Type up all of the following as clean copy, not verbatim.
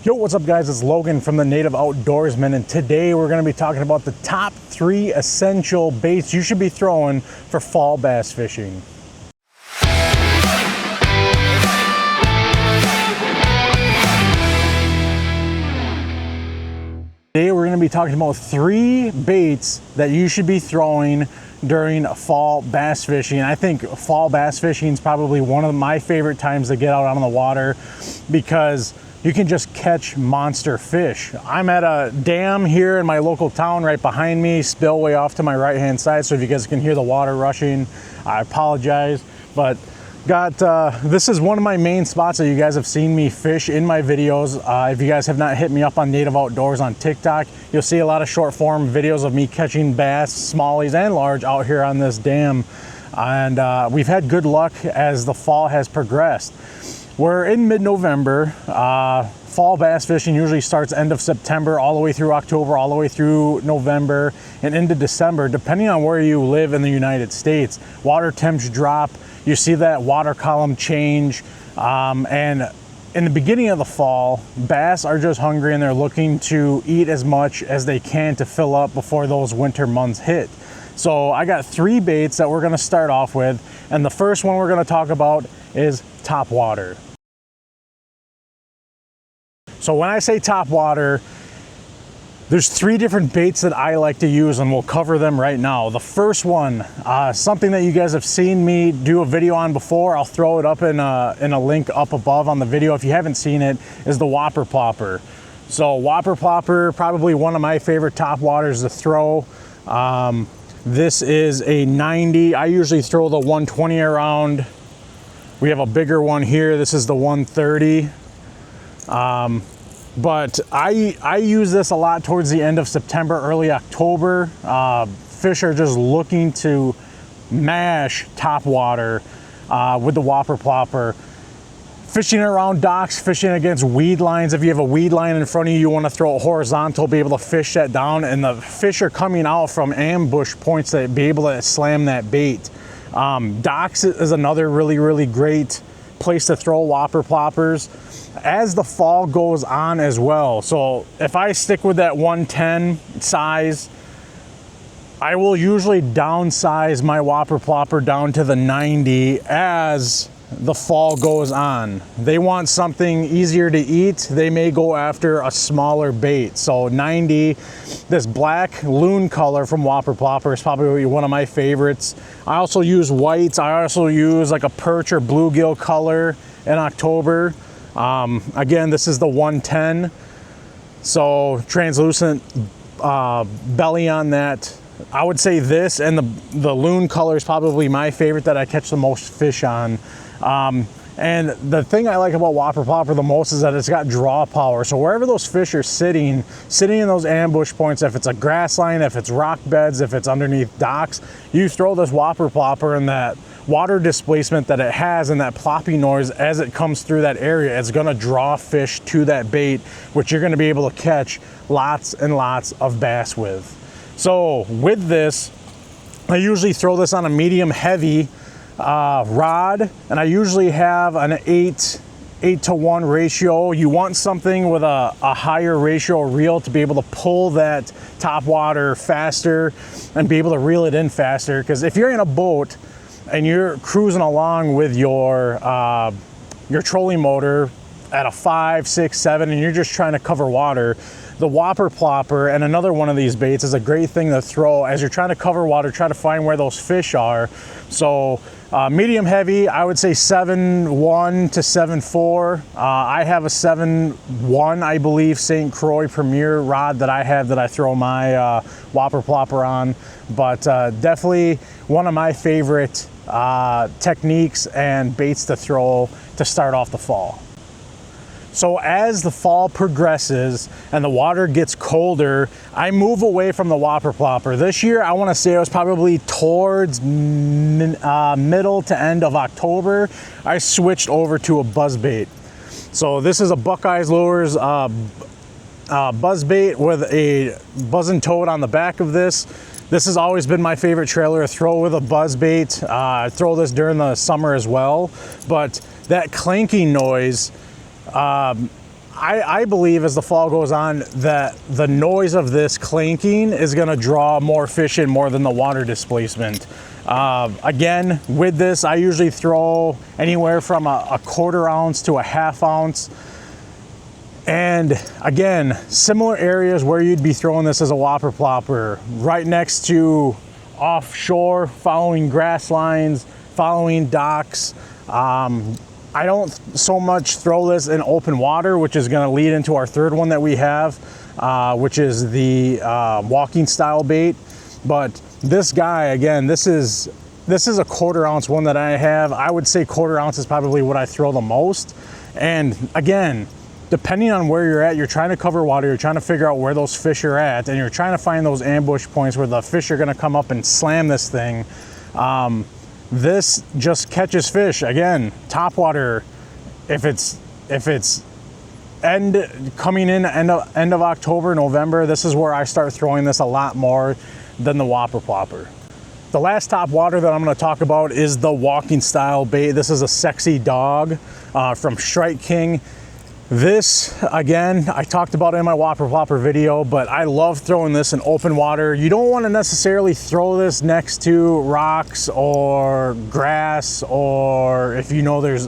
Yo, what's up guys? It's Logan from the Native Outdoorsman, and today we're going to be talking about the top 3 essential baits you should be throwing for fall bass fishing. Today we're going to be talking about 3 baits that you should be throwing during fall bass fishing. I think fall bass fishing is probably one of my favorite times to get out on the water because you can just catch monster fish. I'm at a dam here in my local town right behind me, spillway off to my right hand side, so if you guys can hear the water rushing, I apologize. But this is one of my main spots that you guys have seen me fish in my videos. If you guys have not hit me up on Native Outdoors on TikTok, you'll see a lot of short form videos of me catching bass, smallies and large out here on this dam. And we've had good luck as the fall has progressed. We're in mid-November. Fall bass fishing usually starts end of September all the way through October, all the way through November and into December, depending on where you live in the United States. Water temps drop, you see that water column change, and in the beginning of the fall, bass are just hungry and they're looking to eat as much as they can to fill up before those winter months hit. So I got 3 baits that we're gonna start off with, and the first one we're gonna talk about is Topwater. So when I say Topwater, there's 3 different baits that I like to use, and we'll cover them right now. The first one, something that you guys have seen me do a video on before, I'll throw it up in a link up above on the video if you haven't seen it, is the Whopper Plopper. So Whopper Plopper, probably one of my favorite Topwaters to throw. This is a 90. I usually throw the 120 around. We have a bigger one here. This is the 130. But I use this a lot towards the end of September, early October. Fish are just looking to mash topwater with the Whopper Plopper. Fishing around docks, fishing against weed lines. If you have a weed line in front of you, you want to throw it horizontal, be able to fish that down, and the fish are coming out from ambush points to be able to slam that bait. Docks is another really great place to throw Whopper Ploppers as the fall goes on as well. So if I stick with that 110 size, I will usually downsize my Whopper Plopper down to the 90 as the fall goes on. They want something easier to eat, they may go after a smaller bait. So 90, this black loon color from Whopper Plopper is probably one of my favorites. I also use whites. I also use like a perch or bluegill color in October. Again, this is the 110. So translucent belly on that. I would say this and the loon color is probably my favorite that I catch the most fish on. And the thing I like about Whopper Plopper the most is that it's got draw power. So wherever those fish are sitting in those ambush points, if it's a grass line, if it's rock beds, if it's underneath docks, you throw this Whopper Plopper, and that water displacement that it has and that plopping noise as it comes through that area, it's gonna draw fish to that bait, which you're gonna be able to catch lots and lots of bass with. So with this, I usually throw this on a medium heavy rod, and I usually have an 8-to-1 ratio. You want something with a higher ratio reel to be able to pull that topwater faster and be able to reel it in faster, because if you're in a boat and you're cruising along with your trolling motor at a 5, 6, 7 and you're just trying to cover water, the Whopper Plopper and another one of these baits is a great thing to throw as you're trying to cover water, try to find where those fish are. So medium heavy, I would say 7.1 to 7.4. I have a 7.1, I believe, St. Croix Premier rod that I have that I throw my Whopper Plopper on. But definitely one of my favorite techniques and baits to throw to start off the fall. So as the fall progresses and the water gets colder, I move away from the Whopper Plopper. This year, I want to say it was probably towards middle to end of October, I switched over to a buzzbait. So this is a Buckeyes Lures buzzbait with a buzzing toad on the back of this. This has always been my favorite trailer to throw with a buzzbait. I throw this during the summer as well, but that clanking noise, I believe as the fall goes on that the noise of this clanking is going to draw more fish in more than the water displacement. Again, with this, I usually throw anywhere from a 1/4 ounce to a 1/2 ounce. And again, similar areas where you'd be throwing this as a whopper plopper, right next to offshore, following grass lines, following docks. I don't so much throw this in open water, which is going to lead into our third one that we have, which is the walking style bait. But this guy, again, this is a 1/4 ounce one that I have. I would say 1/4 ounce is probably what I throw the most. And again, depending on where you're at, you're trying to cover water, you're trying to figure out where those fish are at, and you're trying to find those ambush points where the fish are going to come up and slam this thing. This just catches fish. Again, topwater, if it's coming in end of October, November, this is where I start throwing this a lot more than the whopper plopper. The last topwater that I'm going to talk about is the walking style bait. This is a Sexy Dog from Strike King. This, again, I talked about it in my whopper plopper video, but I love throwing this in open water. You don't want to necessarily throw this next to rocks or grass, or if you know there's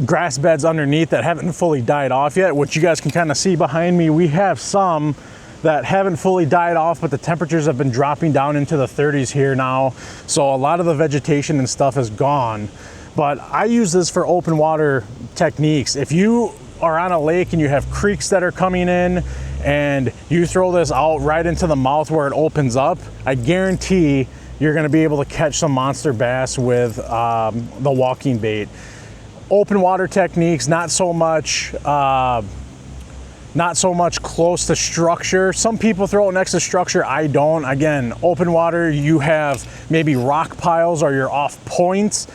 grass beds underneath that haven't fully died off yet, which you guys can kind of see behind me. We have some that haven't fully died off, but the temperatures have been dropping down into the 30s here now. So a lot of the vegetation and stuff is gone. But I use this for open water techniques. If you are on a lake and you have creeks that are coming in and you throw this out right into the mouth where it opens up, I guarantee you're gonna be able to catch some monster bass with the walking bait. Open water techniques, not so much close to structure. Some people throw it next to structure, I don't. Again, open water, you have maybe rock piles or you're off points.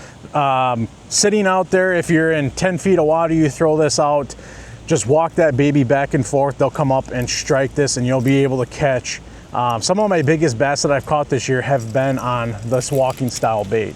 Sitting out there, if you're in 10 feet of water, you throw this out, just walk that baby back and forth, they'll come up and strike this and you'll be able to catch. Some of my biggest bass that I've caught this year have been on this walking style bait.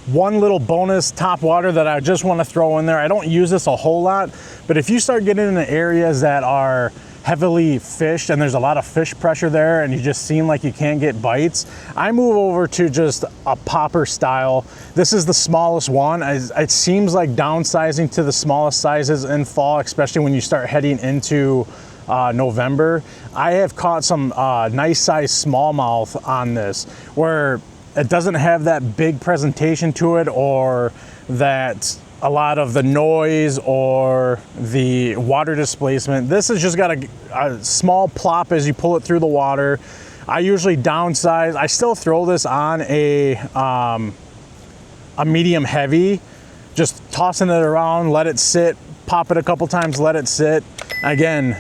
One little bonus topwater that I just want to throw in there, I don't use this a whole lot, but if you start getting into areas that are heavily fished and there's a lot of fish pressure there and you just seem like you can't get bites, I move over to just a popper style. This is the smallest one. It seems like downsizing to the smallest sizes in fall, especially when you start heading into November. I have caught some nice size smallmouth on this where it doesn't have that big presentation to it, or that a lot of the noise or the water displacement. This has just got a small plop as you pull it through the water. I usually downsize. I still throw this on a medium heavy, just tossing it around, let it sit, pop it a couple times, let it sit. Again,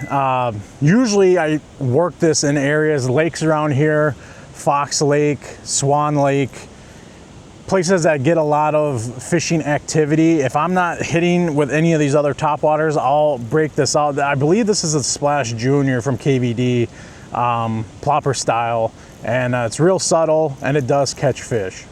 usually I work this in areas, lakes around here, Fox Lake, Swan Lake, places that get a lot of fishing activity. If I'm not hitting with any of these other topwaters, I'll break this out. I believe this is a Splash Junior from KVD, plopper style, and it's real subtle and it does catch fish.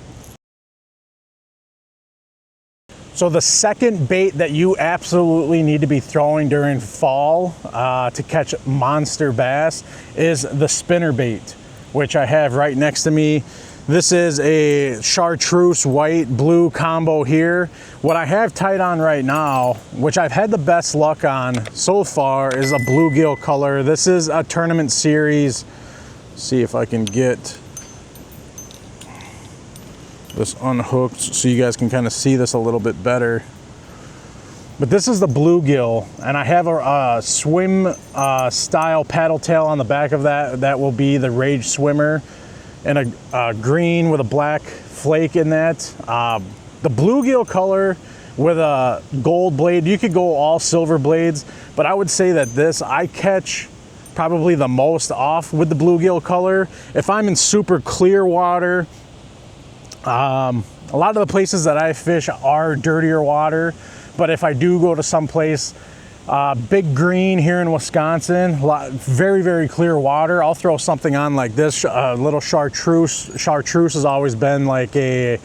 So the second bait that you absolutely need to be throwing during fall to catch monster bass is the spinner bait, which I have right next to me. This is a chartreuse white blue combo here. What I have tied on right now, which I've had the best luck on so far, is a bluegill color. This is a tournament series. See if I can get this unhooked so you guys can kind of see this a little bit better. But this is the bluegill, and I have a swim style paddle tail on the back of that. That will be the Rage Swimmer, and a green with a black flake in that. The bluegill color with a gold blade. You could go all silver blades, but I would say that this, I catch probably the most off with the bluegill color. If I'm in super clear water, a lot of the places that I fish are dirtier water, but if I do go to some place, Big Green here in Wisconsin, very, very clear water, I'll throw something on like this, a little chartreuse. Chartreuse has always been like a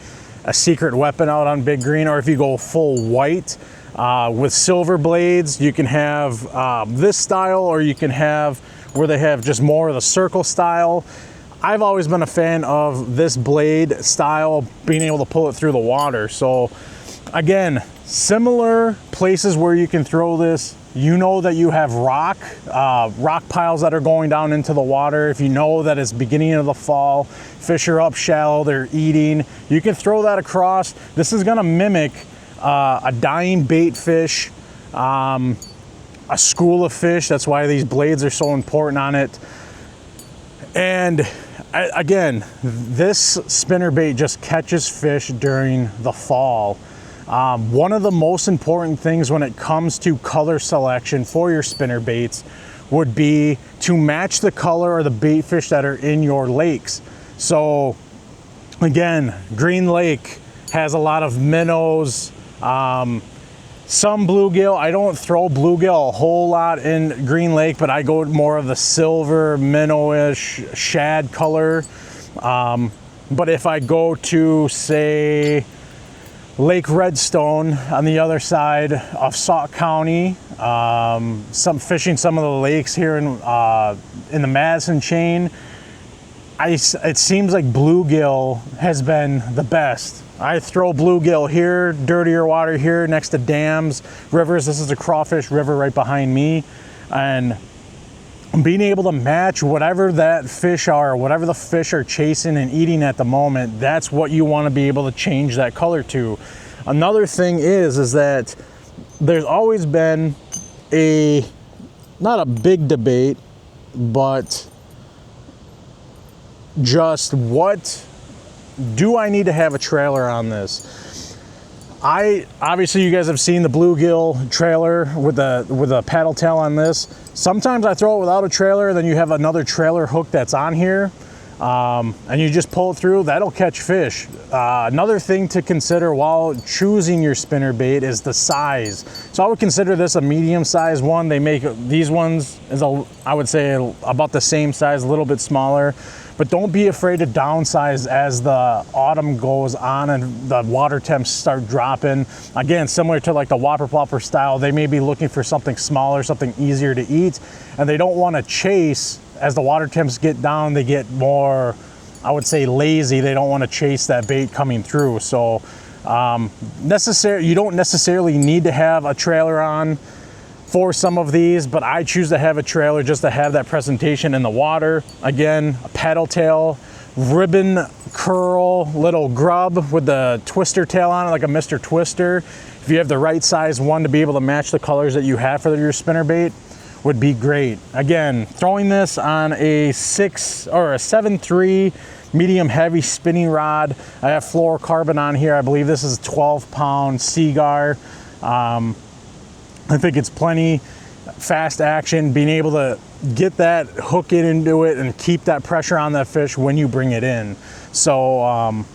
secret weapon out on Big Green. Or if you go full white, With silver blades, you can have this style, or you can have where they have just more of the circle style. I've always been a fan of this blade style, being able to pull it through the water. So again, similar places where you can throw this. You know that you have rock piles that are going down into the water. If you know that it's beginning of the fall, fish are up shallow, they're eating, you can throw that across. This is gonna mimic a dying bait fish, a school of fish. That's why these blades are so important on it. And again, this spinnerbait just catches fish during the fall. One of the most important things when it comes to color selection for your spinnerbaits would be to match the color of the bait fish that are in your lakes. So again, Green Lake has a lot of minnows, some bluegill. I don't throw bluegill a whole lot in Green Lake, but I go more of the silver, minnowish, shad color. But if I go to, say, Lake Redstone on the other side of Sauk County, fishing some of the lakes here in the Madison chain, it seems like bluegill has been the best. I throw bluegill here, dirtier water here next to dams, rivers. This is a crawfish river right behind me. And being able to match whatever that fish are, whatever the fish are chasing and eating at the moment, that's what you want to be able to change that color to. Another thing is that there's always been not a big debate, but just what do I need to have a trailer on this? Obviously you guys have seen the bluegill trailer with a paddle tail on this. Sometimes I throw it without a trailer, then you have another trailer hook that's on here, and you just pull it through. That'll catch fish. Another thing to consider while choosing your spinnerbait is the size. So I would consider this a medium size one. They make these ones I would say about the same size, a little bit smaller. But don't be afraid to downsize as the autumn goes on and the water temps start dropping. Again, similar to like the whopper plopper style, they may be looking for something smaller, something easier to eat, and they don't want to chase. As the water temps get down, they get more, I would say, lazy. They don't want to chase that bait coming through. So you don't necessarily need to have a trailer on for some of these, but I choose to have a trailer just to have that presentation in the water. Again, a paddle tail, ribbon curl, little grub with the twister tail on it, like a Mr. Twister. If you have the right size one to be able to match the colors that you have for your spinnerbait, would be great. Again, throwing this on a 6 or a 7.3 medium heavy spinning rod. I have fluorocarbon on here. I believe this is a 12-pound Seagar. I think it's plenty fast action, being able to get that hook into it and keep that pressure on that fish when you bring it in. So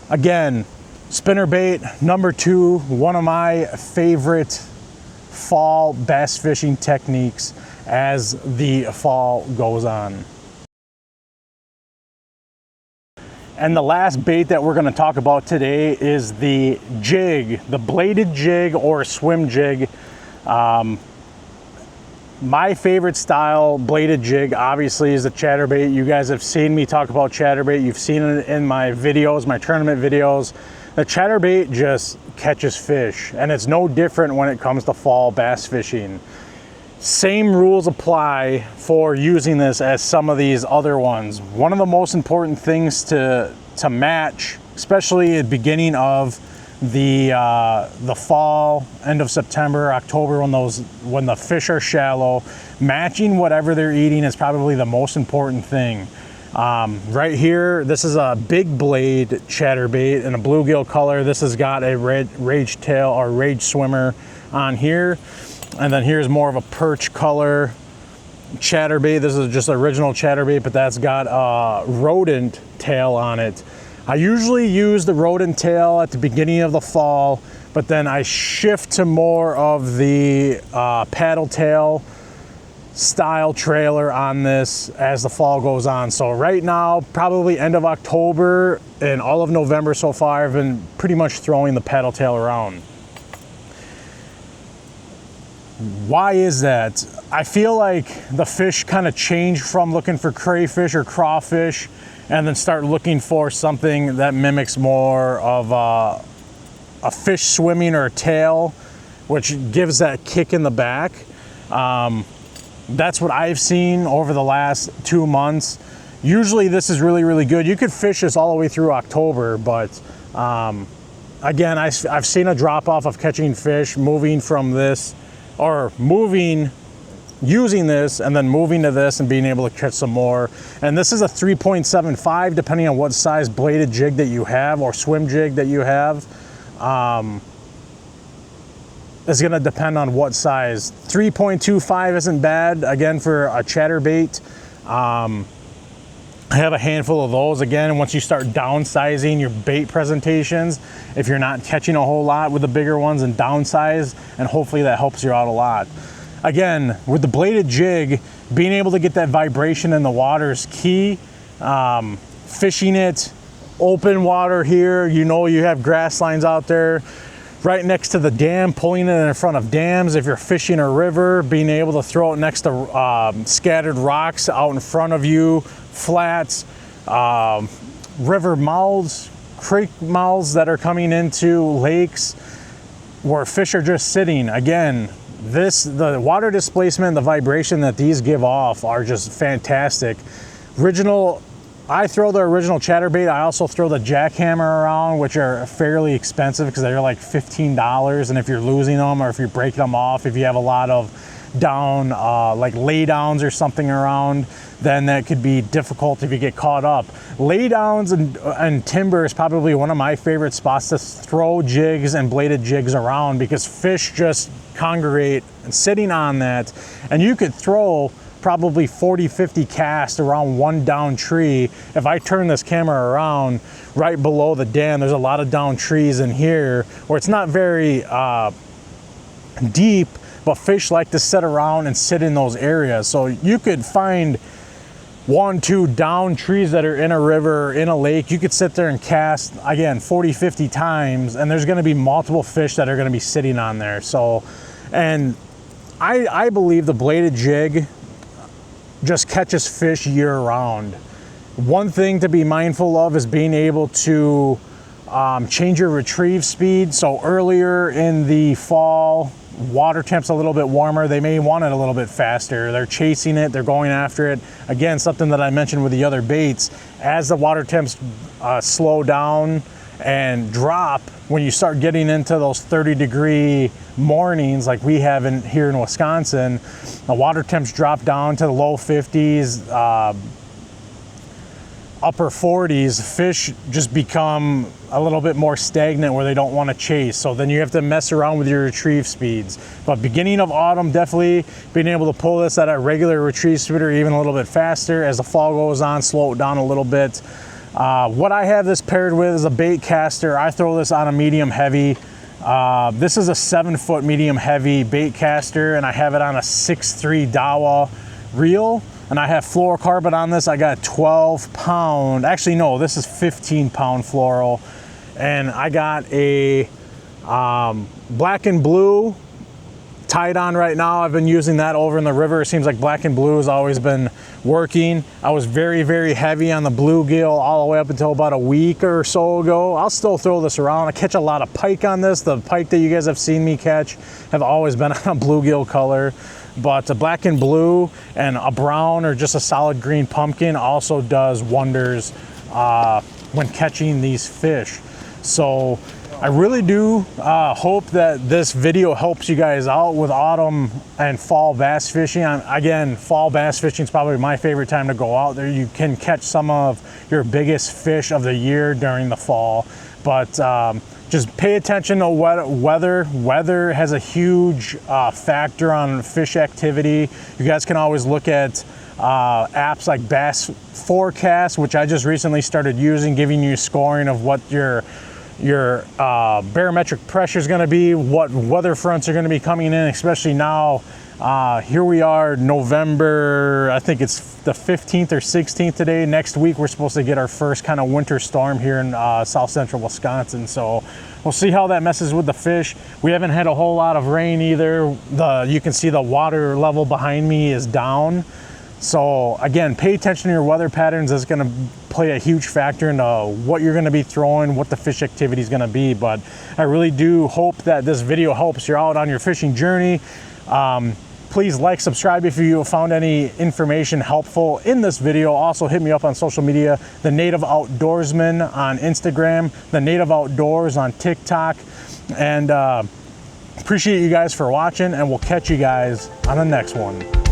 again, spinnerbait number 2, one of my favorite fall bass fishing techniques as the fall goes on. And the last bait that we're going to talk about today is the jig, the bladed jig or swim jig. My favorite style bladed jig obviously is the chatterbait. You guys have seen me talk about chatterbait. You've seen it in my videos, my tournament videos. The chatterbait just catches fish, and it's no different when it comes to fall bass fishing. Same rules apply for using this as some of these other ones. One of the most important things to match, especially at the beginning of the fall, end of September, October, when the fish are shallow, matching whatever they're eating is probably the most important thing. Right here, this is a big blade chatterbait in a bluegill color. This has got a rage tail or rage swimmer on here, and then here's more of a perch color chatterbait. This is just original chatterbait, but that's got a rodent tail on it. I usually use the rodent tail at the beginning of the fall, but then I shift to more of the paddle tail style trailer on this as the fall goes on. So right now, probably end of October and all of November so far, I've been pretty much throwing the paddle tail around. Why is that? I feel like the fish kind of change from looking for crayfish or crawfish and then start looking for something that mimics more of a fish swimming or a tail, which gives that kick in the back. That's what I've seen over the last 2 months. Usually this is really, really good. You could fish this all the way through October, but again, I've seen a drop off of catching fish moving from this, or using this and then moving to this and being able to catch some more. And this is a 3.75, depending on what size bladed jig that you have or swim jig that you have. It's gonna depend on what size. 3.25 isn't bad, again, for a chatterbait. I have a handful of those. Again, once you start downsizing your bait presentations, if you're not catching a whole lot with the bigger ones, and downsize, and hopefully that helps you out a lot. Again, with the bladed jig, being able to get that vibration in the water is key. Fishing it, open water here, you know you have grass lines out there, right next to the dam, pulling it in front of dams. If you're fishing a river, being able to throw it next to scattered rocks out in front of you, flats, river mouths, creek mouths that are coming into lakes where fish are just sitting. Again, the water displacement, the vibration that these give off are just fantastic. I throw the original chatterbait. I also throw the jackhammer around, which are fairly expensive because they're like $15. And if you're losing them or if you're breaking them off, if you have a lot of down, like laydowns or something around, then that could be difficult if you get caught up. Laydowns and timber is probably one of my favorite spots to throw jigs and bladed jigs around, because fish just congregate and sitting on that. And you could throw probably 40-50 casts around one down tree. If I turn this camera around, right below the dam, there's a lot of down trees in here where it's not very deep, but fish like to sit around and sit in those areas. So you could find 1-2 down trees that are in a river, in a lake. You could sit there and cast, again, 40-50 times, and there's gonna be multiple fish that are gonna be sitting on there. So, and I believe the bladed jig just catches fish year round. One thing to be mindful of is being able to change your retrieve speed. So earlier in the fall, water temp's a little bit warmer, they may want it a little bit faster. They're chasing it, they're going after it. Again, something that I mentioned with the other baits, as the water temps slow down and drop, when you start getting into those 30-degree mornings like we have here in Wisconsin, the water temps drop down to the low 50s, upper 40s. Fish just become a little bit more stagnant where they don't want to chase. So then you have to mess around with your retrieve speeds. But beginning of autumn, definitely being able to pull this at a regular retrieve speed or even a little bit faster. As the fall goes on, slow it down a little bit. What I have this paired with is a bait caster. I throw this on a medium heavy. This is a 7-foot medium heavy bait caster, and I have it on a 6.3 Dawa reel. And I have fluorocarbon on this. I got 12-pound, actually no, this is 15-pound fluoro. And I got a black and blue tied on right now. I've been using that over in the river. It seems like black and blue has always been working. I was very, very heavy on the bluegill all the way up until about a week or so ago. I'll still throw this around. I catch a lot of pike on this. The pike that you guys have seen me catch have always been on a bluegill color. But a black and blue and a brown or just a solid green pumpkin also does wonders when catching these fish. So I really do hope that this video helps you guys out with autumn and fall bass fishing. Again, fall bass fishing is probably my favorite time to go out there. You can catch some of your biggest fish of the year during the fall. But just pay attention to weather. Weather has a huge factor on fish activity. You guys can always look at apps like Bass Forecast, which I just recently started using, giving you scoring of what your barometric pressure is going to be, what weather fronts are going to be coming in, especially now Here we are, November, I think it's the 15th or 16th today. Next week, we're supposed to get our first kind of winter storm here in south central Wisconsin. So we'll see how that messes with the fish. We haven't had a whole lot of rain either. You can see the water level behind me is down. So again, pay attention to your weather patterns. That's going to play a huge factor into what you're going to be throwing, what the fish activity is going to be. But I really do hope that this video helps you out on your fishing journey. Please like, subscribe if you found any information helpful in this video. Also hit me up on social media, The Native Outdoorsman on Instagram, The Native Outdoors on TikTok. And appreciate you guys for watching, and we'll catch you guys on the next one.